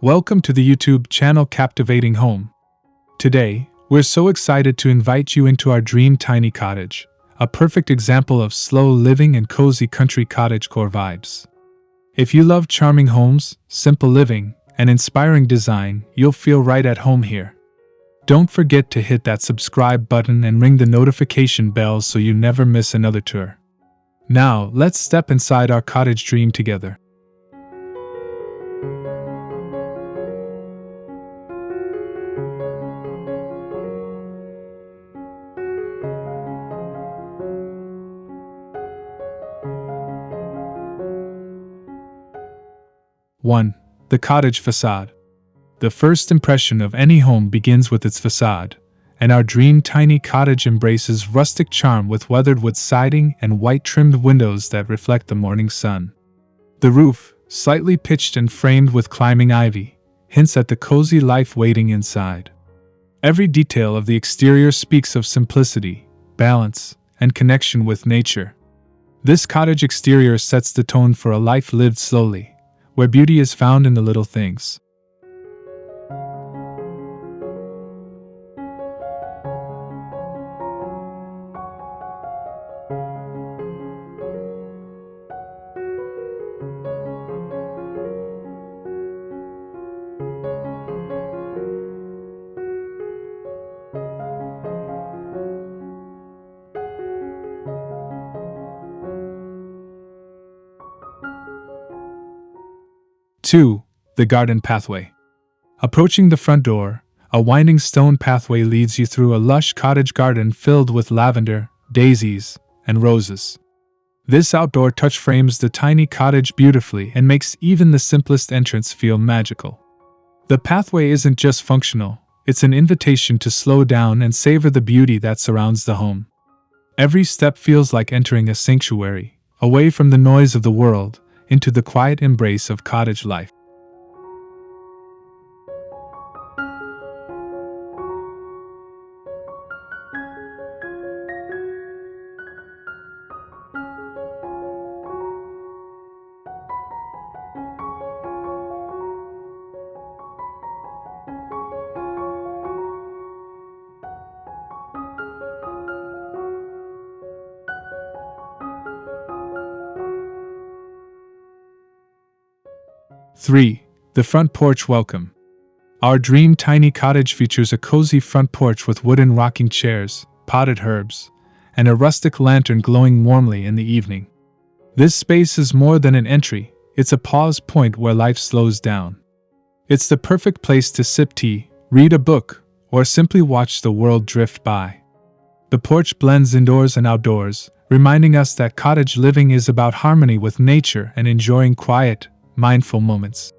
Welcome to the YouTube channel Captivating Home. Today, we're so excited to invite you into our dream tiny cottage, a perfect example of slow living and cozy country cottagecore vibes. If you love charming homes, simple living, and inspiring design, you'll feel right at home here. Don't forget to hit that subscribe button and ring the notification bell so you never miss another tour. Now, let's step inside our cottage dream together. One, the cottage facade. The first impression of any home begins with its facade, and our dream tiny cottage embraces rustic charm with weathered wood siding and white-trimmed windows that reflect the morning sun. The roof, slightly pitched and framed with climbing ivy, hints at the cozy life waiting inside. Every detail of the exterior speaks of simplicity, balance, and connection with nature. This cottage exterior sets the tone for a life lived slowly, where beauty is found in the little things. Two, the garden pathway. Approaching the front door, a winding stone pathway leads you through a lush cottage garden filled with lavender, daisies, and roses. This outdoor touch frames the tiny cottage beautifully and makes even the simplest entrance feel magical. The pathway isn't just functional, it's an invitation to slow down and savor the beauty that surrounds the home. Every step feels like entering a sanctuary, away from the noise of the world, into the quiet embrace of cottage life. Three, the front porch welcome. Our dream tiny cottage features a cozy front porch with wooden rocking chairs, potted herbs, and a rustic lantern glowing warmly in the evening. This space is more than an entry, it's a pause point where life slows down. It's the perfect place to sip tea, read a book, or simply watch the world drift by. The porch blends indoors and outdoors, reminding us that cottage living is about harmony with nature and enjoying quiet, mindful moments.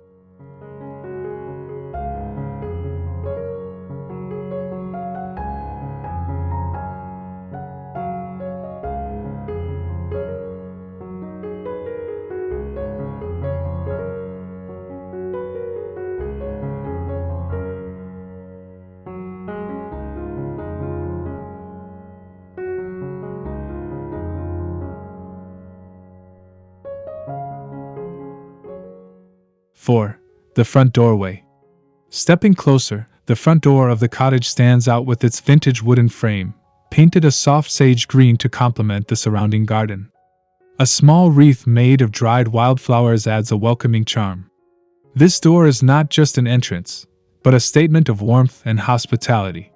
Four, the front doorway. Stepping closer, the front door of the cottage stands out with its vintage wooden frame, painted a soft sage green to complement the surrounding garden. A small wreath made of dried wildflowers adds a welcoming charm. This door is not just an entrance, but a statement of warmth and hospitality.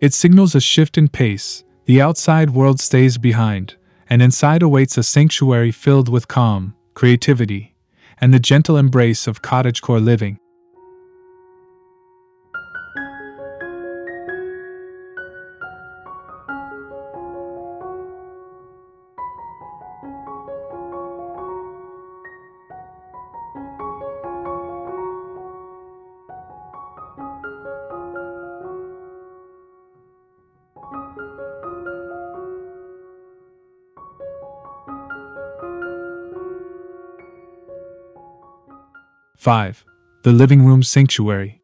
It signals a shift in pace, the outside world stays behind, and inside awaits a sanctuary filled with calm, creativity, and the gentle embrace of cottagecore living. Five, the living room sanctuary.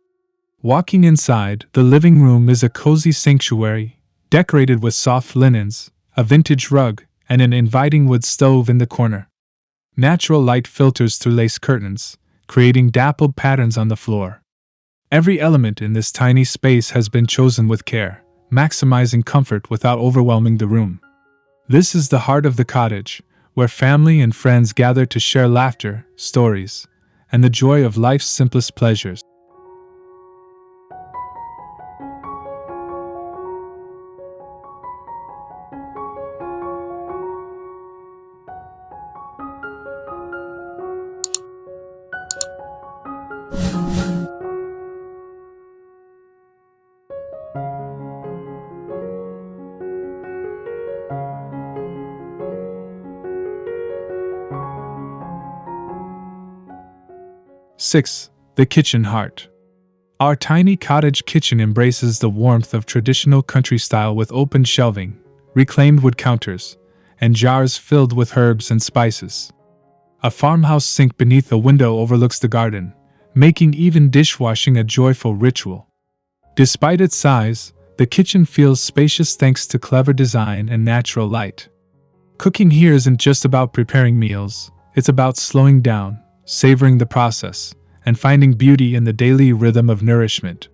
Walking inside, the living room is a cozy sanctuary, decorated with soft linens, a vintage rug, and an inviting wood stove in the corner. Natural light filters through lace curtains, creating dappled patterns on the floor. Every element in this tiny space has been chosen with care, maximizing comfort without overwhelming the room. This is the heart of the cottage, where family and friends gather to share laughter, stories, and the joy of life's simplest pleasures. Six. The kitchen heart. Our tiny cottage kitchen embraces the warmth of traditional country style with open shelving, reclaimed wood counters, and jars filled with herbs and spices. A farmhouse sink beneath a window overlooks the garden, making even dishwashing a joyful ritual. Despite its size, the kitchen feels spacious thanks to clever design and natural light. Cooking here isn't just about preparing meals, it's about slowing down, savoring the process, and finding beauty in the daily rhythm of nourishment.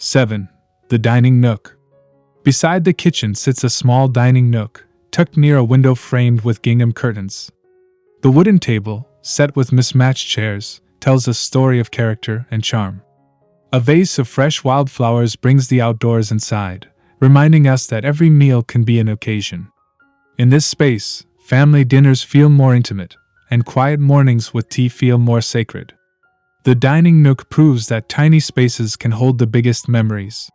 Seven. The dining nook. Beside the kitchen sits a small dining nook, tucked near a window framed with gingham curtains. The wooden table, set with mismatched chairs, tells a story of character and charm. A vase of fresh wildflowers brings the outdoors inside, reminding us that every meal can be an occasion. In this space, family dinners feel more intimate, and quiet mornings with tea feel more sacred. The dining nook proves that tiny spaces can hold the biggest memories.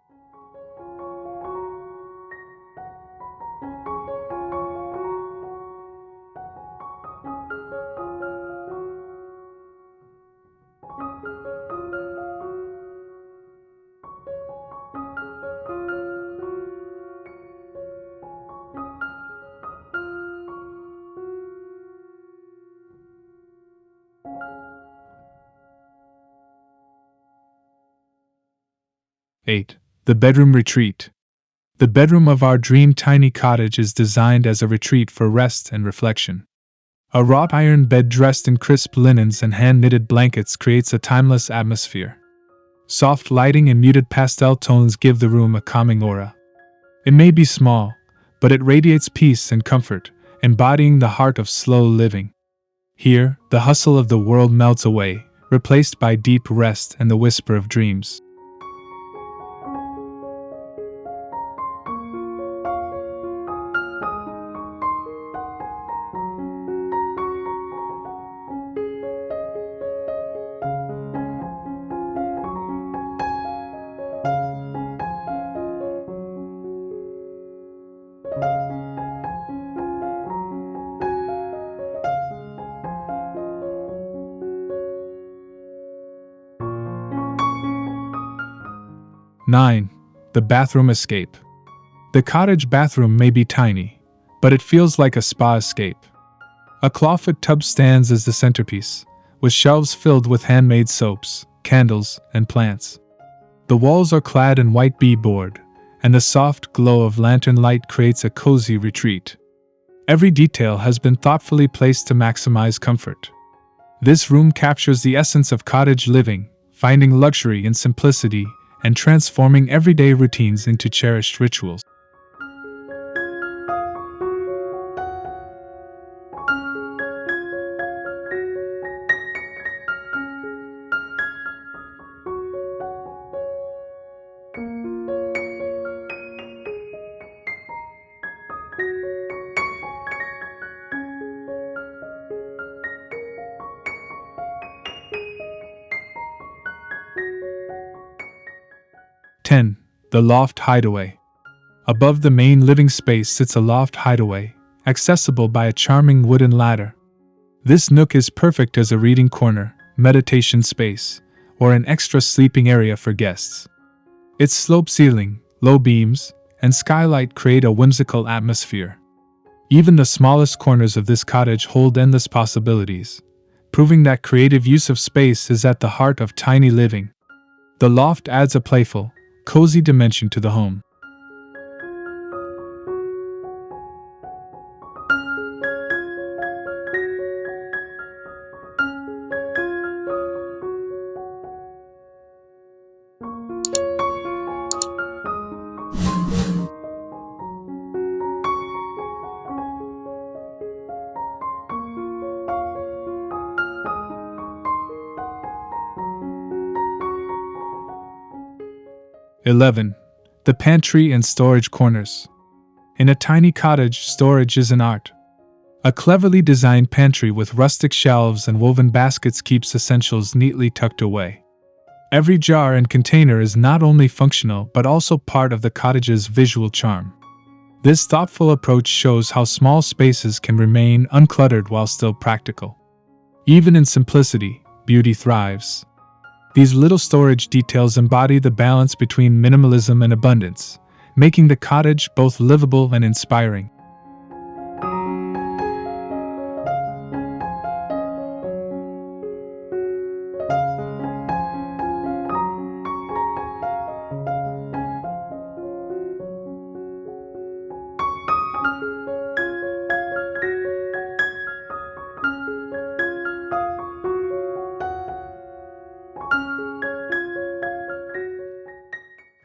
Eight. The bedroom retreat. The bedroom of our dream tiny cottage is designed as a retreat for rest and reflection. A wrought-iron bed dressed in crisp linens and hand-knitted blankets creates a timeless atmosphere. Soft lighting and muted pastel tones give the room a calming aura. It may be small, but it radiates peace and comfort, embodying the heart of slow living. Here, the hustle of the world melts away, replaced by deep rest and the whisper of dreams. Nine. The bathroom escape. The cottage bathroom may be tiny, but it feels like a spa escape. A clawfoot tub stands as the centerpiece, with shelves filled with handmade soaps, candles, and plants. The walls are clad in white beadboard, and the soft glow of lantern light creates a cozy retreat. Every detail has been thoughtfully placed to maximize comfort. This room captures the essence of cottage living, finding luxury in simplicity and transforming everyday routines into cherished rituals. Ten. The loft hideaway. Above the main living space sits a loft hideaway, accessible by a charming wooden ladder. This nook is perfect as a reading corner, meditation space, or an extra sleeping area for guests. Its sloped ceiling, low beams, and skylight create a whimsical atmosphere. Even the smallest corners of this cottage hold endless possibilities, proving that creative use of space is at the heart of tiny living. The loft adds a playful, cozy dimension to the home. (11) The pantry and storage corners. In a tiny cottage, storage is an art. A cleverly designed pantry with rustic shelves and woven baskets keeps essentials neatly tucked away. Every jar and container is not only functional but also part of the cottage's visual charm. This thoughtful approach shows how small spaces can remain uncluttered while still practical. Even in simplicity, beauty thrives. These little storage details embody the balance between minimalism and abundance, making the cottage both livable and inspiring.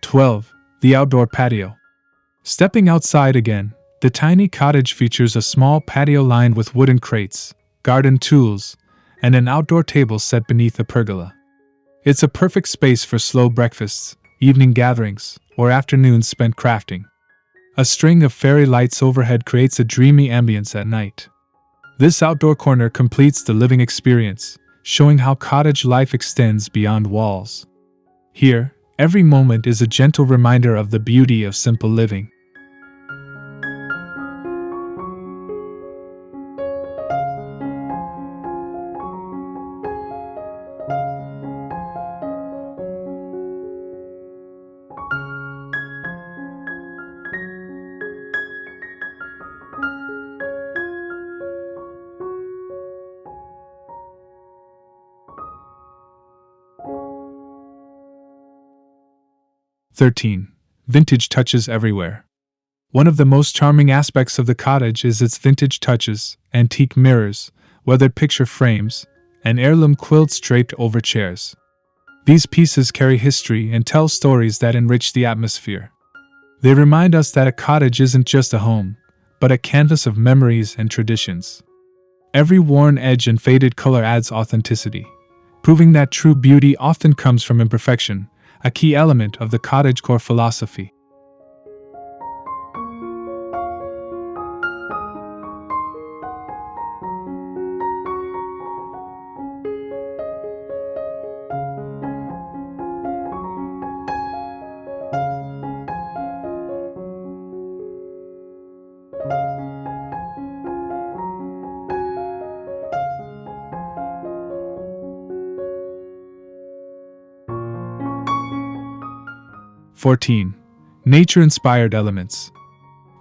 (12) The outdoor patio. Stepping outside again, the tiny cottage features a small patio lined with wooden crates, garden tools, and an outdoor table set beneath a pergola. It's a perfect space for slow breakfasts, evening gatherings, or afternoons spent crafting. A string of fairy lights overhead creates a dreamy ambience at night. This outdoor corner completes the living experience, showing how cottage life extends beyond walls. Here, every moment is a gentle reminder of the beauty of simple living. (13) Vintage touches everywhere. One of the most charming aspects of the cottage is its vintage touches: antique mirrors, weathered picture frames, and heirloom quilts draped over chairs. These pieces carry history and tell stories that enrich the atmosphere. They remind us that a cottage isn't just a home, but a canvas of memories and traditions. Every worn edge and faded color adds authenticity, proving that true beauty often comes from imperfection, a key element of the Cottagecore philosophy. (14) Nature-inspired elements.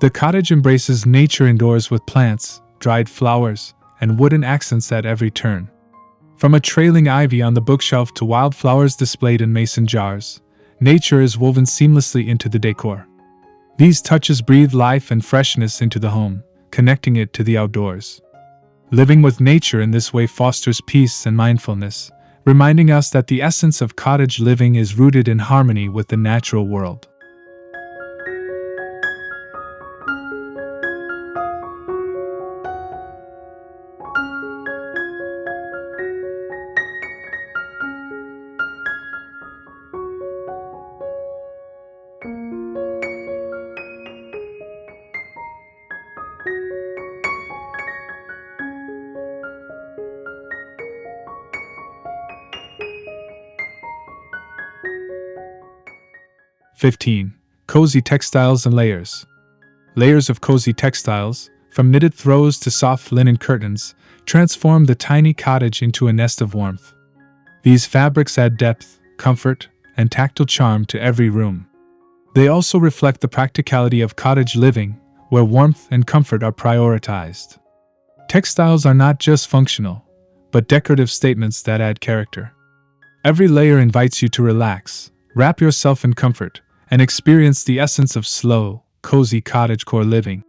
The cottage embraces nature indoors with plants, dried flowers, and wooden accents at every turn. From a trailing ivy on the bookshelf to wildflowers displayed in mason jars, nature is woven seamlessly into the decor. These touches breathe life and freshness into the home, connecting it to the outdoors. Living with nature in this way fosters peace and mindfulness, reminding us that the essence of cottage living is rooted in harmony with the natural world. (15) Cozy textiles and layers. Layers of cozy textiles, from knitted throws to soft linen curtains, transform the tiny cottage into a nest of warmth. These fabrics add depth, comfort, and tactile charm to every room. They also reflect the practicality of cottage living, where warmth and comfort are prioritized. Textiles are not just functional, but decorative statements that add character. Every layer invites you to relax, wrap yourself in comfort, and experience the essence of slow, cozy cottagecore living.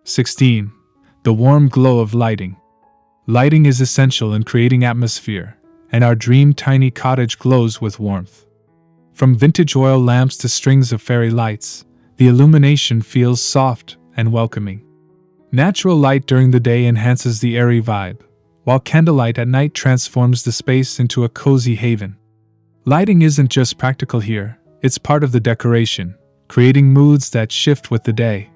(16) The warm glow of lighting. Lighting is essential in creating atmosphere, and our dream tiny cottage glows with warmth. From vintage oil lamps to strings of fairy lights, the illumination feels soft and welcoming. Natural light during the day enhances the airy vibe, while candlelight at night transforms the space into a cozy haven. Lighting isn't just practical here, it's part of the decoration, creating moods that shift with the day.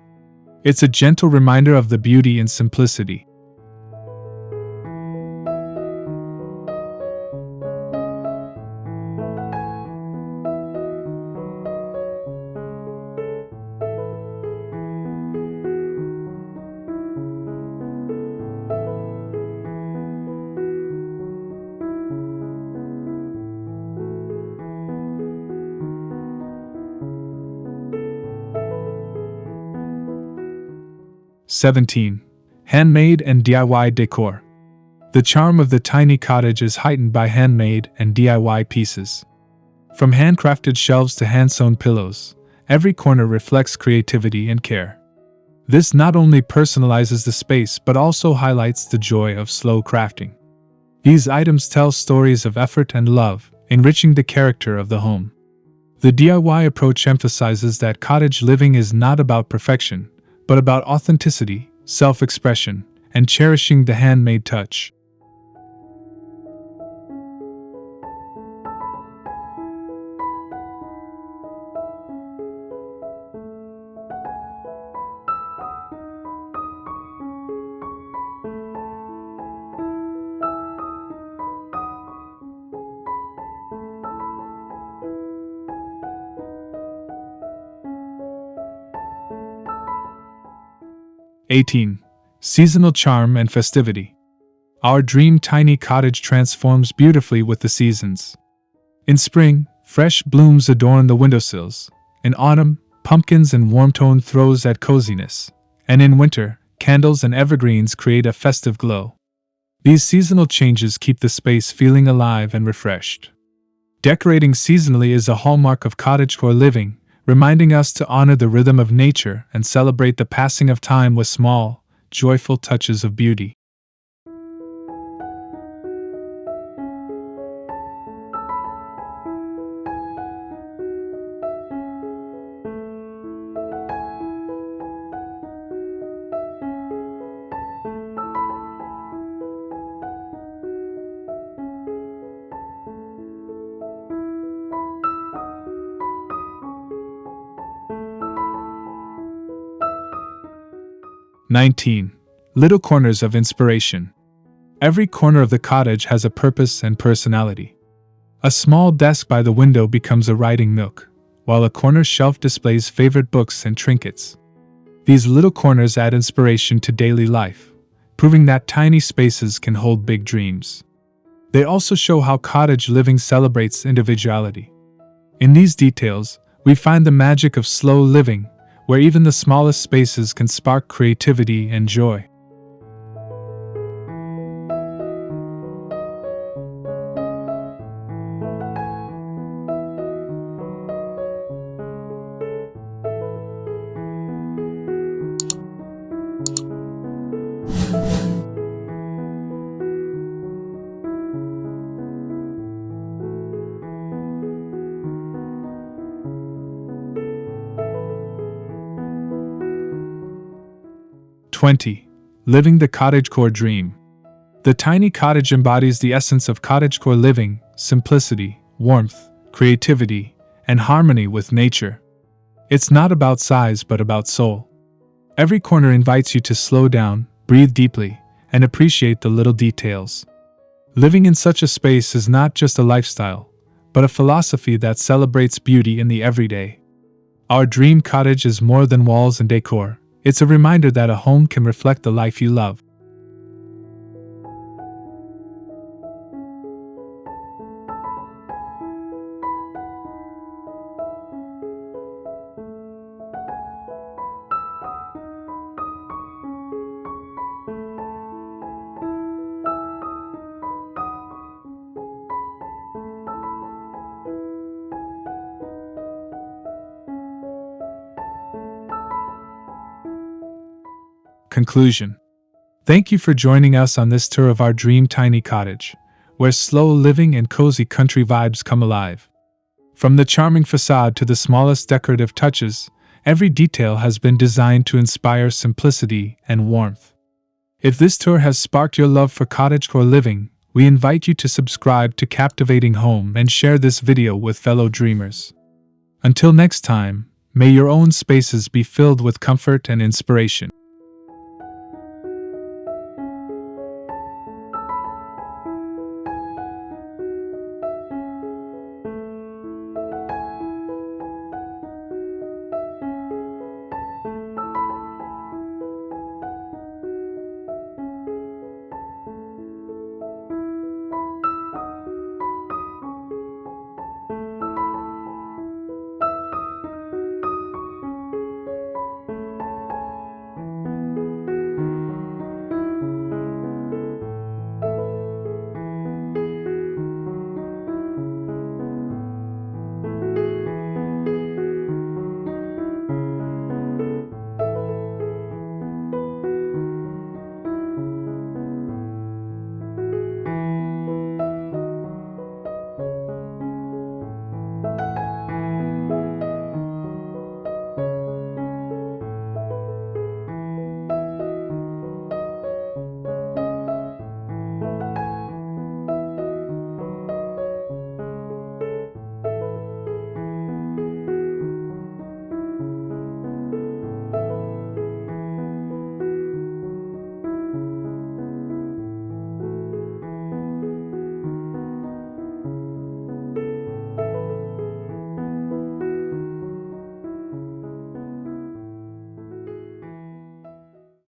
It's a gentle reminder of the beauty in simplicity. (17) Handmade and DIY decor. The charm of the tiny cottage is heightened by handmade and DIY pieces. From handcrafted shelves to hand-sewn pillows, every corner reflects creativity and care. This not only personalizes the space but also highlights the joy of slow crafting. These items tell stories of effort and love, enriching the character of the home. The DIY approach emphasizes that cottage living is not about perfection, but about authenticity, self-expression, and cherishing the handmade touch. (18) Seasonal charm and festivity. Our dream tiny cottage transforms beautifully with the seasons. In spring, fresh blooms adorn the windowsills. In autumn, pumpkins and warm-toned throws add coziness. And in winter, candles and evergreens create a festive glow. These seasonal changes keep the space feeling alive and refreshed. Decorating seasonally is a hallmark of cottagecore living, reminding us to honor the rhythm of nature and celebrate the passing of time with small, joyful touches of beauty. (19) Little corners of inspiration. Every corner of the cottage has a purpose and personality. A small desk by the window becomes a writing nook, while a corner shelf displays favorite books and trinkets. These little corners add inspiration to daily life, proving that tiny spaces can hold big dreams. They also show how cottage living celebrates individuality. In these details, we find the magic of slow living, where even the smallest spaces can spark creativity and joy. (20) Living the cottagecore dream. The tiny cottage embodies the essence of cottagecore living: simplicity, warmth, creativity, and harmony with nature. It's not about size but about soul. Every corner invites you to slow down, breathe deeply, and appreciate the little details. Living in such a space is not just a lifestyle, but a philosophy that celebrates beauty in the everyday. Our dream cottage is more than walls and decor. It's a reminder that a home can reflect the life you love. Conclusion. Thank you for joining us on this tour of our dream tiny cottage, where slow living and cozy country vibes come alive. From the charming facade to the smallest decorative touches, every detail has been designed to inspire simplicity and warmth. If this tour has sparked your love for cottagecore living, we invite you to subscribe to Captivating Home and share this video with fellow dreamers. Until next time, may your own spaces be filled with comfort and inspiration.